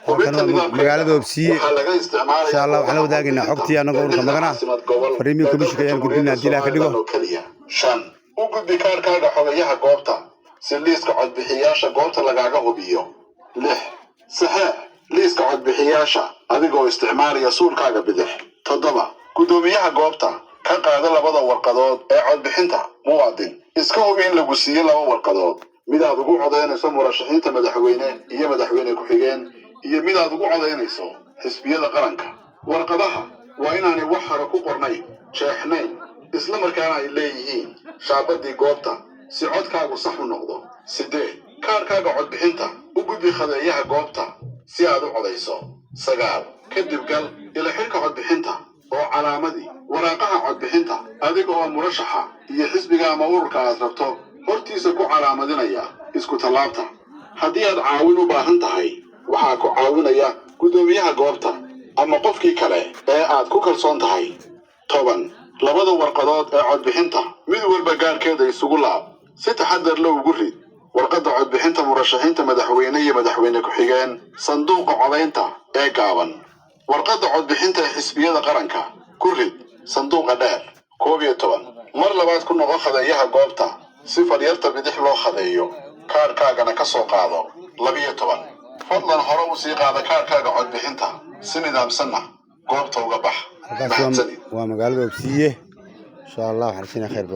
magaalada Obsiye insha Allah waxaan wadaagaynaa xogtii anaga urka magana fariimo komishiga ayaan gudbinaa hadii la ka dhigo shan u gudbi kaarkaaga xogayaha goobta si liiska codbixiyaasha goobta lagaaga hubiyo lix saxeex liiska codbixiyaasha adigoo isticmaalaya suulkaaga bidix toddoba gudoomiyaha goobta ka qaada labada warqadood ee codbixinta muwaadin iska hubi in lagu siiyo laba warqadood mid aad ugu codeynayso murashaxiinta madaxweyne iyo madaxweyne ku-xigeen iyo mid aad ugu codeynayso xisbiyada qaranka warqadaha waa inaanay wax hore ku qornayn jeexnayn isla markaana ay leeyihiin shaabadii goobta si codkaagu sax u noqdo sideed kaarkaaga codbixinta u gudbi khadeeyaha goobta si aad u codayso sagaal kadib gal ila xilka codbixinta oo calaamadii waraaqaha codbixinta adiga oo murashaxa iyo xisbiga ama ururka aad rabto hortiisa ku calaamadinaya isku tallaabta haddii aad caawin u baahan tahay waxaa ku caawinaya gudoomiyaha goobta ama qofkii kale ee aad ku kalsoon tahay toban labada warqadood ee codbixinta mid walba gaarkeeda isugu laab si taxadar leh ugu rid warqadda codbixinta murashaxiinta madaxweyne iyo madaxweyne ku-xigeen sanduuqa codaynta ee gaaban warqadda codbixinta ee xisbiyada qaranka ku rid sanduuqa dheer 11 mar labaad ku noqo khadeeyaha goobta si faryarta bidix loo khadeeyo kaarkaagana ka soo qaado 12 fadlan hore u sii qaada kaarkaaga codbixinta si nidaamsanna goobta uga bax waa magaalada Obsiye insha Allah waxaan siinaa khayr badan